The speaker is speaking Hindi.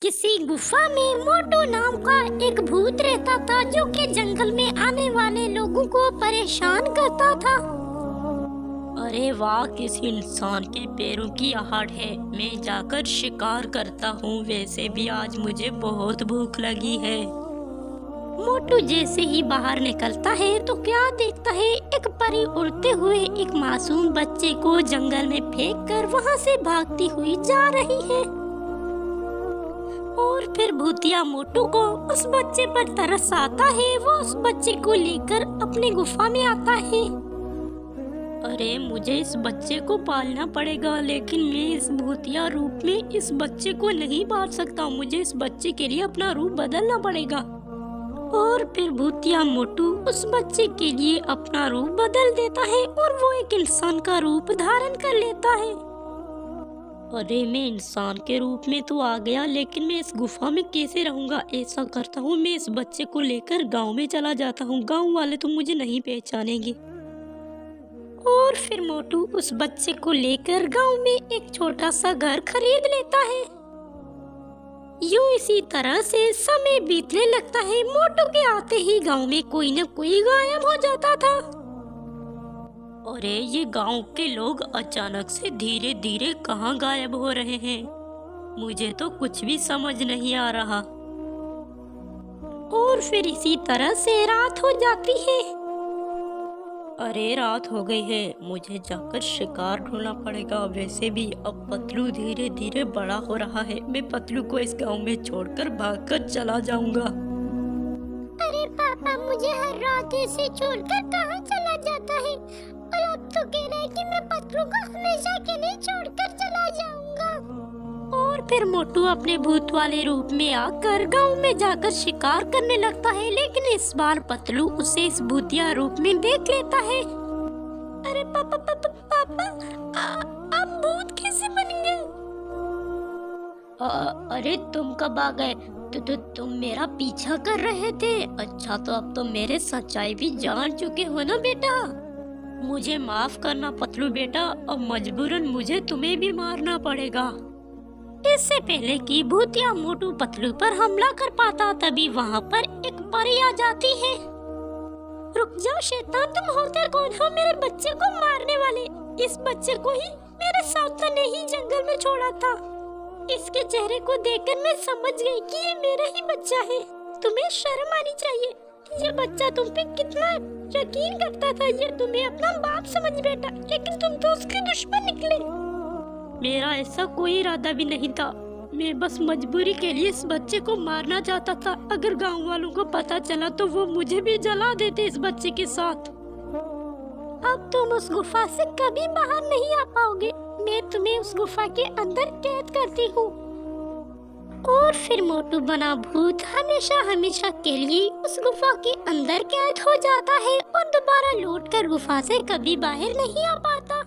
किसी गुफा में मोटू नाम का एक भूत रहता था जो कि जंगल में आने वाले लोगों को परेशान करता था। अरे वाह, किसी इंसान के पैरों की आहट है। मैं जाकर शिकार करता हूँ। वैसे भी आज मुझे बहुत भूख लगी है। मोटू जैसे ही बाहर निकलता है तो क्या देखता है, एक परी उड़ते हुए एक मासूम बच्चे को जंगल में फेंक कर वहाँ से भागती हुई जा रही है। और फिर भूतिया मोटू को उस बच्चे पर तरस आता है। वो उस बच्चे को लेकर अपने गुफा में आता है। अरे मुझे इस बच्चे को पालना पड़ेगा, लेकिन मैं इस भूतिया रूप में इस बच्चे को नहीं पाल सकता। मुझे इस बच्चे के लिए अपना रूप बदलना पड़ेगा। और फिर भूतिया मोटू उस बच्चे के लिए अपना रूप बदल देता है और वो एक इंसान का रूप धारण कर लेता है। अरे मैं इंसान के रूप में तो आ गया, लेकिन मैं इस गुफा में कैसे रहूंगा? ऐसा करता हूँ, मैं इस बच्चे को लेकर गांव में चला जाता हूँ। गांव वाले तो मुझे नहीं पहचानेंगे। और फिर मोटू उस बच्चे को लेकर गांव में एक छोटा सा घर खरीद लेता है। यूं इसी तरह से समय बीतने लगता है। मोटू के आते ही गांव में कोई न कोई गायब हो जाता था। अरे ये गांव के लोग अचानक से धीरे धीरे कहाँ गायब हो रहे हैं? मुझे तो कुछ भी समझ नहीं आ रहा। और फिर इसी तरह से रात हो जाती है। अरे रात हो गई है, मुझे जाकर शिकार ढूंढना पड़ेगा। वैसे भी अब पतलू धीरे धीरे बड़ा हो रहा है। मैं पतलू को इस गांव में छोड़कर भागकर चला जाऊंगा। अरे पापा, मुझे हर रात ऐसे छोड़कर कहाँ चला जाता है? और अब तो कह रहा है कि मैं पतलू को हमेशा के लिए छोड़कर चला जाऊंगा। और फिर मोटू अपने भूत वाले रूप में आकर गांव में जाकर शिकार करने लगता है, लेकिन इस बार पतलू उसे इस भूतिया रूप में देख लेता है। अरे पापा पापा पापा, आप भूत कैसे बन गए? अरे तुम कब आ गए? तुम मेरा पीछा कर रहे थे। अच्छा, तो अब तो मेरे सच्चाई भी जान चुके हो ना बेटा। मुझे माफ करना पतलू बेटा, अब मजबूरन मुझे तुम्हें भी मारना पड़ेगा। इससे पहले कि भूतिया मोटू पतलू पर हमला कर पाता, तभी वहाँ पर एक परी आ जाती है। रुक जाओ शैतान, तुम होते कौन हो? मेरे बच्चे को मारने वाले। इस बच्चे को ही मेरे सावता ने ही जंगल में छोड़ा था। इसके चेहरे को देखकर मैं समझ गई कि ये मेरा ही बच्चा है। तुम्हें शर्म आनी चाहिए। ये बच्चा तुम पे कितना यकीन करता था। ये तुम्हें अपना बाप समझ बैठा, लेकिन तुम तो उसके दुश्मन निकले। मेरा ऐसा कोई इरादा भी नहीं था। मैं बस मजबूरी के लिए इस बच्चे को मारना चाहता था। अगर गांव वालों को पता चला तो वो मुझे भी जला देते इस बच्चे के साथ। अब तुम उस गुफा से कभी बाहर नहीं आ पाओगे। मैं तुम्हें उस गुफा के अंदर कैद करती हूँ। और फिर मोटू बना भूत हमेशा हमेशा के लिए उस गुफा के अंदर कैद हो जाता है और दोबारा लौटकर गुफा से कभी बाहर नहीं आ पाता।